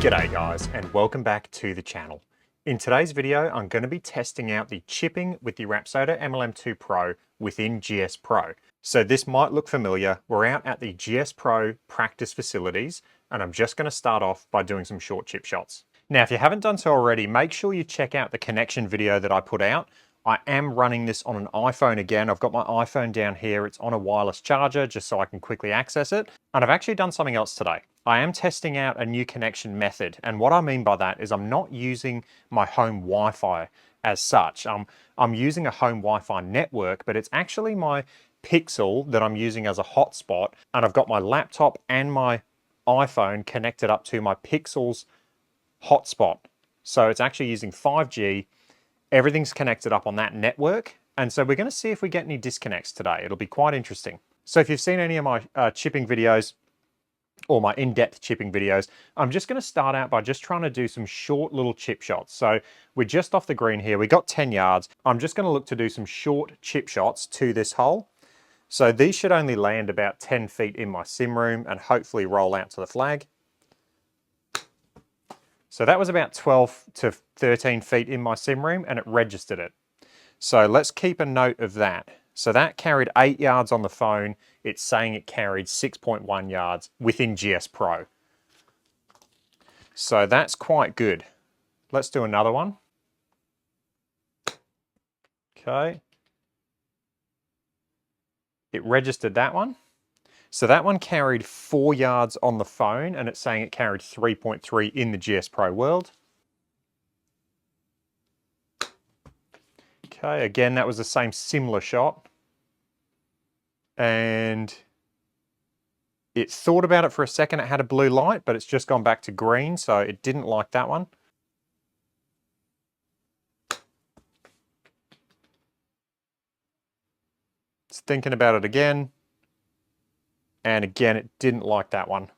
G'day guys, and welcome back to the channel. In today's video, I'm going to be testing out the chipping with the Rapsodo MLM2PRO within GS Pro. So this might look familiar. We're out at the GS Pro practice facilities, and I'm just going to start off by doing some short chip shots. Now, if you haven't done so already, make sure you check out the connection video that I put out. I am running this on an iPhone again. I've got my iPhone down here. It's on a wireless charger just so I can quickly access it. And I've actually done something else today. I am testing out a new connection method. And what I mean by that is I'm not using my home Wi-Fi as such. I'm using a home Wi-Fi network, but it's actually my Pixel that I'm using as a hotspot. And I've got my laptop and my iPhone connected up to my Pixel's hotspot. So it's actually using 5G. Everything's connected up on that network. And so we're going to see if we get any disconnects today. It'll be quite interesting. So if you've seen any of my chipping videos or my in-depth chipping videos, I'm just going to start out by just trying to do some short little chip shots. So we're just off the green here. We got 10 yards. I'm just going to look to do some short chip shots to this hole. So these should only land about 10 feet in my sim room and hopefully roll out to the flag. So that was about 12 to 13 feet in my sim room and it registered it. So let's keep a note of that. So that carried 8 yards on the phone. It's saying it carried 6.1 yards within GS Pro. So that's quite good. Let's do another one. Okay. It registered that one. So that one carried 4 yards on the phone and it's saying it carried 3.3 in the GS Pro world. Okay, again, that was the same similar shot. And it thought about it for a second. It had a blue light, but it's just gone back to green, so it didn't like that one. It's thinking about it again. And again, it didn't like that one.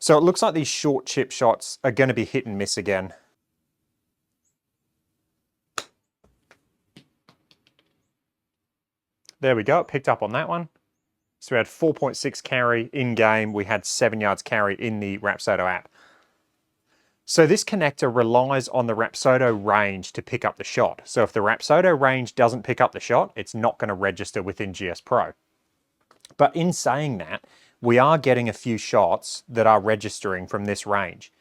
So it looks like these short chip shots are going to be hit and miss again. There we go, it picked up on that one. So we had 4.6 carry in game. We had 7 yards carry in the Rapsodo app. So this connector relies on the Rapsodo range to pick up the shot. So if the Rapsodo range doesn't pick up the shot, it's not going to register within GS Pro. But in saying that, we are getting a few shots that are registering from this range.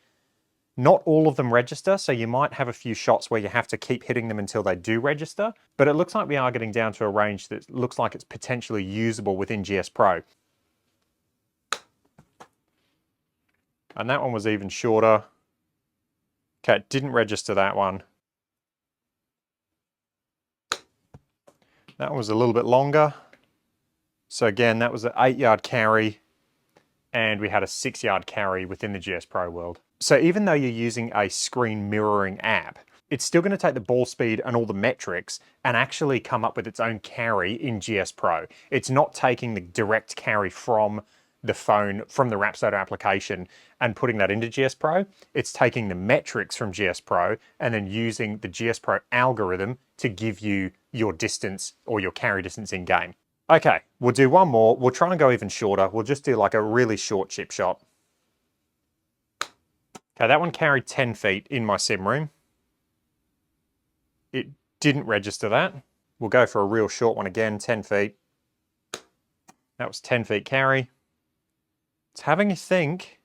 Not all of them register, so you might have a few shots where you have to keep hitting them until they do register, but it looks like we are getting down to a range that looks like it's potentially usable within GS Pro. And that one was even shorter. Okay, it didn't register that one. That one was a little bit longer. So again, that was an 8 yard carry and we had a 6 yard carry within the GS Pro world. So even though you're using a screen mirroring app, it's still going to take the ball speed and all the metrics and actually come up with its own carry in GS Pro. It's not taking the direct carry from the phone, from the Rapsodo application and putting that into GS Pro. It's taking the metrics from GS Pro and then using the GS Pro algorithm to give you your distance or your carry distance in game. Okay, we'll do one more. We'll try and go even shorter. We'll just do like a really short chip shot. Okay, that one carried 10 feet in my sim room. It didn't register that. We'll go for a real short one again, 10 feet. That was 10 feet carry. It's having a think.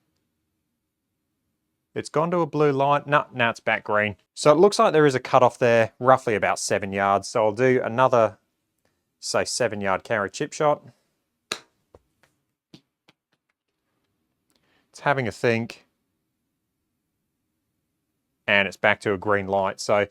It's gone to a blue light. No, now it's back green. So it looks like there is a cutoff there, roughly about 7 yards. So I'll do another, say, 7 yard carry chip shot. It's having a think. And it's back to a green light. So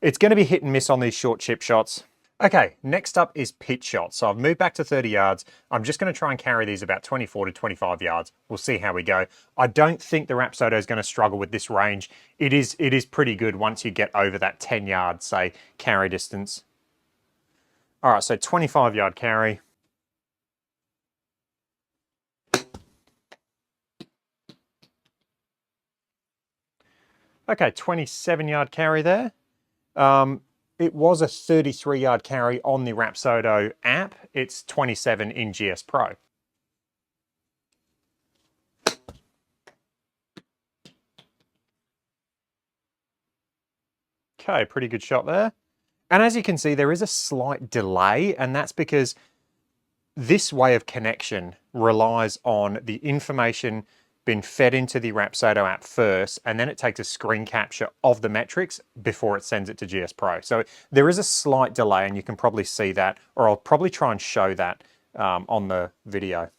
it's going to be hit and miss on these short chip shots. Okay, next up is pitch shots. So I've moved back to 30 yards. I'm just going to try and carry these about 24 to 25 yards. We'll see how we go. I don't think the Rapsodo is going to struggle with this range. It is pretty good once you get over that 10 yard, say, carry distance. All right, so 25 yard carry. Okay, 27 yard carry there. It was a 33 yard carry on the Rapsodo app. It's 27 in GS Pro. Okay, pretty good shot there. And as you can see, there is a slight delay, and that's because this way of connection relies on the information being fed into the Rapsodo app first, and then it takes a screen capture of the metrics before it sends it to GS Pro. So there is a slight delay, and you can probably see that, or I'll probably try and show that on the video.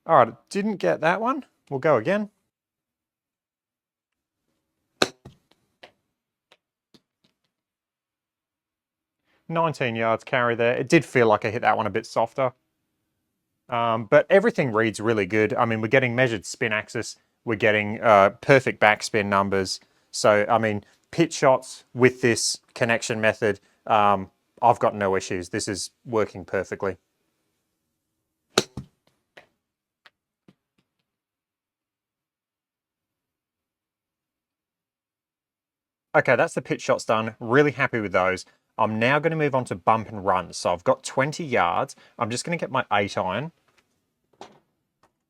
All right, didn't get that one. We'll go again. "19 yards carry there." It did feel like I hit that one a bit softer. But everything reads really good. I mean, we're getting measured spin axis. We're getting perfect backspin numbers. So, I mean, pitch shots with this connection method, I've got no issues. This is working perfectly. Okay, that's the pitch shots done. Really happy with those. I'm now going to move on to bump and run. So I've got 20 yards. I'm just going to get my 8-iron.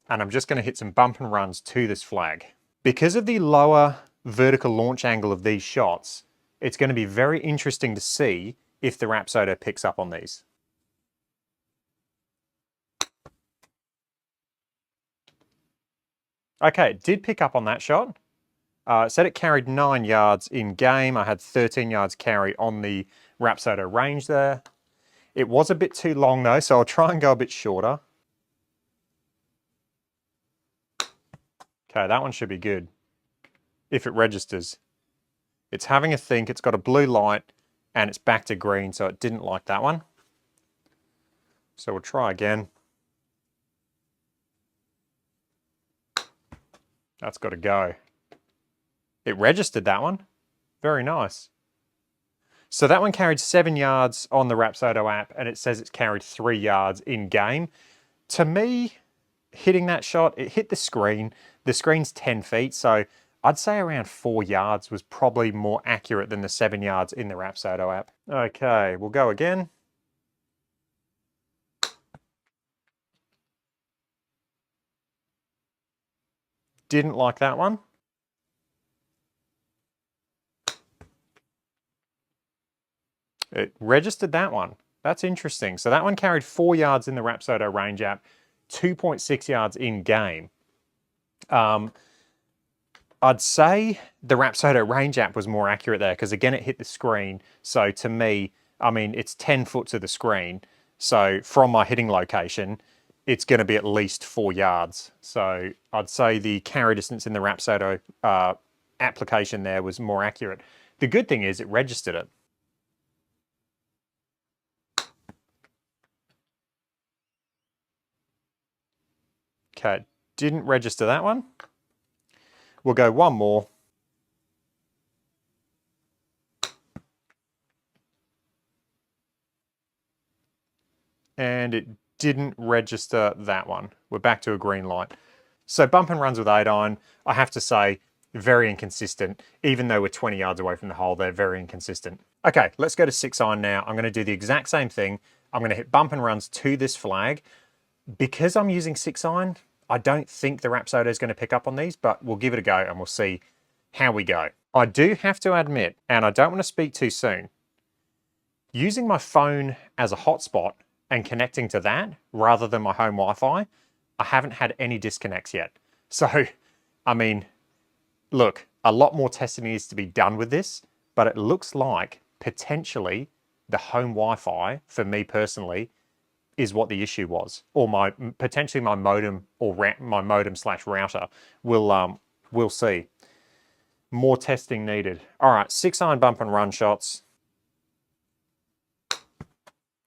And I'm just going to hit some bump and runs to this flag. Because of the lower vertical launch angle of these shots, it's going to be very interesting to see if the Rapsodo picks up on these. Okay, it did pick up on that shot. It said it carried 9 yards in game. I had 13 yards carry on the Rapsodo range there. It was a bit too long though, so I'll try and go a bit shorter. Okay, that one should be good, if it registers. It's having a think, it's got a blue light, and it's back to green, so it didn't like that one. So we'll try again. That's got to go. It registered that one. Very nice. So that one carried 7 yards on the Rapsodo app, and it says it's carried 3 yards in game. To me, hitting that shot, it hit the screen. The screen's 10 feet, so I'd say around 4 yards was probably more accurate than the 7 yards in the Rapsodo app. Okay, we'll go again. Didn't like that one. It registered that one. That's interesting. So that one carried 4 yards in the Rapsodo range app, 2.6 yards in game. I'd say the Rapsodo range app was more accurate there because again, it hit the screen. So to me, I mean, it's 10 foot to the screen. So from my hitting location, it's going to be at least 4 yards. So I'd say the carry distance in the Rapsodo application there was more accurate. The good thing is it registered it. Okay, didn't register that one. We'll go one more. And it didn't register that one. We're back to a green light. So bump and runs with 8-iron, I have to say, very inconsistent. Even though we're 20 yards away from the hole, they're very inconsistent. Okay, let's go to 6-iron now. I'm going to do the exact same thing. I'm going to hit bump and runs to this flag. Because I'm using 6-iron, I don't think the Rapsodo is going to pick up on these, but we'll give it a go and we'll see how we go. I do have to admit, and I don't want to speak too soon, using my phone as a hotspot and connecting to that rather than my home Wi-Fi, I haven't had any disconnects yet. So, I mean, look, a lot more testing needs to be done with this, but it looks like potentially the home Wi-Fi, for me personally, is what the issue was, or potentially my modem or my modem slash router. We'll see. More testing needed. All right, 6-iron bump and run shots.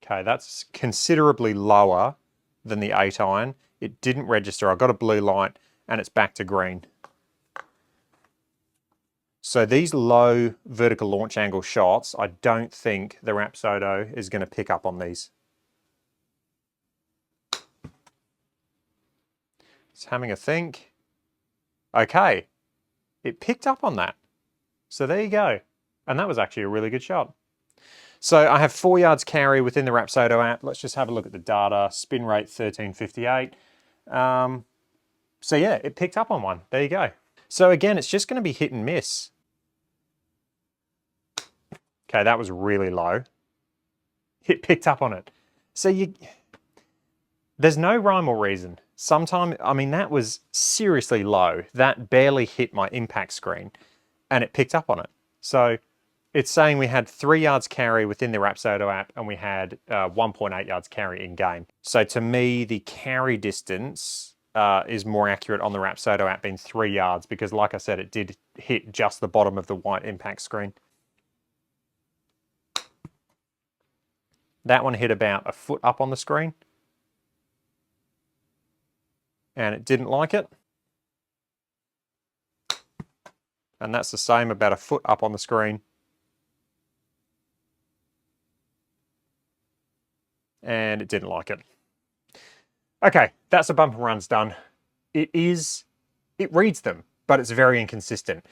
Okay, that's considerably lower than the 8-iron. It didn't register. I got a blue light and it's back to green. So these low vertical launch angle shots, I don't think the Rapsodo is going to pick up on these. It's having a think. Okay, it picked up on that. So there you go. And that was actually a really good shot. So I have 4 yards carry within the Rapsodo app. Let's just have a look at the data. Spin rate 1358. So yeah, it picked up on one. There you go. So again, it's just going to be hit and miss. Okay, that was really low. It picked up on it. So there's no rhyme or reason. Sometimes, I mean, that was seriously low. That barely hit my impact screen and it picked up on it. So it's saying we had 3 yards carry within the Rapsodo app and we had 1.8 yards carry in game. So to me, the carry distance is more accurate on the Rapsodo app being 3 yards because like I said, it did hit just the bottom of the white impact screen. That one hit about a foot up on the screen. And it didn't like it. And that's the same, about a foot up on the screen. And it didn't like it. Okay, that's the bump and runs done. It reads them, but it's very inconsistent.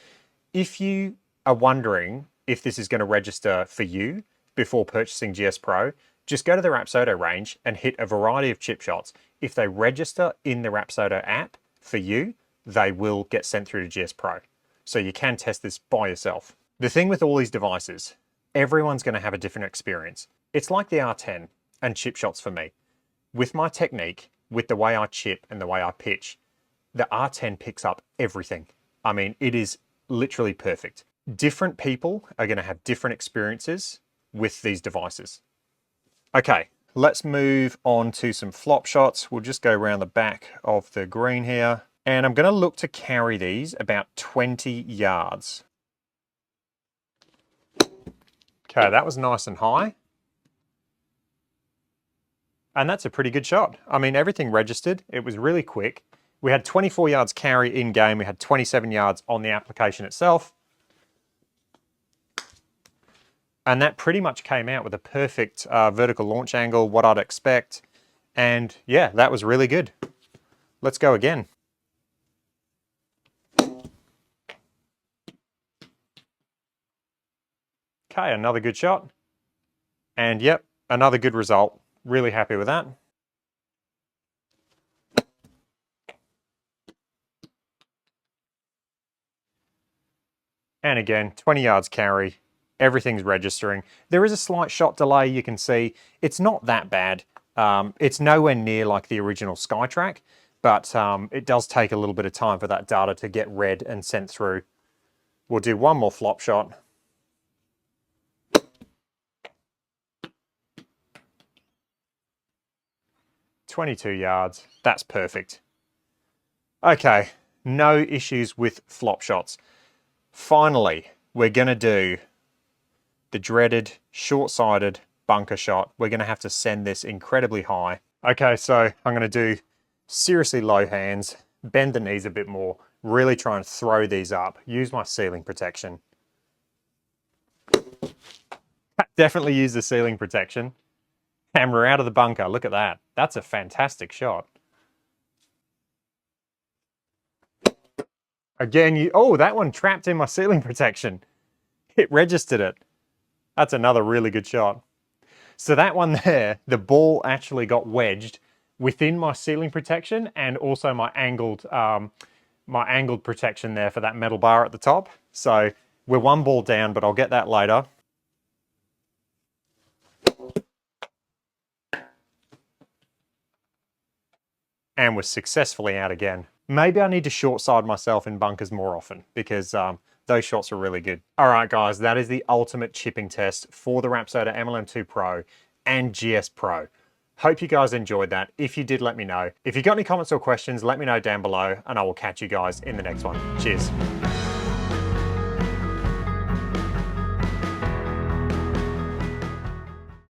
If you are wondering if this is going to register for you before purchasing GS Pro, just go to the Rapsodo range and hit a variety of chip shots. If they register in the Rapsodo app for you, they will get sent through to GS Pro. So you can test this by yourself. The thing with all these devices, everyone's going to have a different experience. It's like the R10 and chip shots for me. With my technique, with the way I chip and the way I pitch, the R10 picks up everything. I mean, it is literally perfect. Different people are going to have different experiences with these devices. Okay, let's move on to some flop shots. We'll just go around the back of the green here. And I'm going to look to carry these about 20 yards. Okay, that was nice and high. And that's a pretty good shot. I mean, everything registered. It was really quick. We had 24 yards carry in game. We had 27 yards on the application itself. And that pretty much came out with a perfect vertical launch angle, what I'd expect. And yeah, that was really good. Let's go again. Okay, another good shot. And yep, another good result. Really happy with that. And again, 20 yards carry. Everything's registering. There is a slight shot delay, you can see. It's not that bad. It's nowhere near like the original SkyTrack, but it does take a little bit of time for that data to get read and sent through. We'll do one more flop shot. $22 yards, that's perfect. Okay, no issues with flop shots. Finally, we're gonna do the dreaded short-sighted bunker shot. We're gonna have to send this incredibly high. Okay, so I'm gonna do seriously low hands, bend the knees a bit more, really try and throw these up, use my ceiling protection. Definitely use the ceiling protection. And we're out of the bunker, look at that. That's a fantastic shot. Again, oh, that one trapped in my ceiling protection. It registered it. That's another really good shot. So that one there, the ball actually got wedged within my ceiling protection and also my angled protection there for that metal bar at the top. So we're one ball down, but I'll get that later. And we're successfully out again. Maybe I need to short side myself in bunkers more often because those shots are really good. All right, guys, that is the ultimate chipping test for the Rapsodo MLM2 Pro and GS Pro. Hope you guys enjoyed that. If you did, let me know. If you got any comments or questions, let me know down below and I will catch you guys in the next one. Cheers.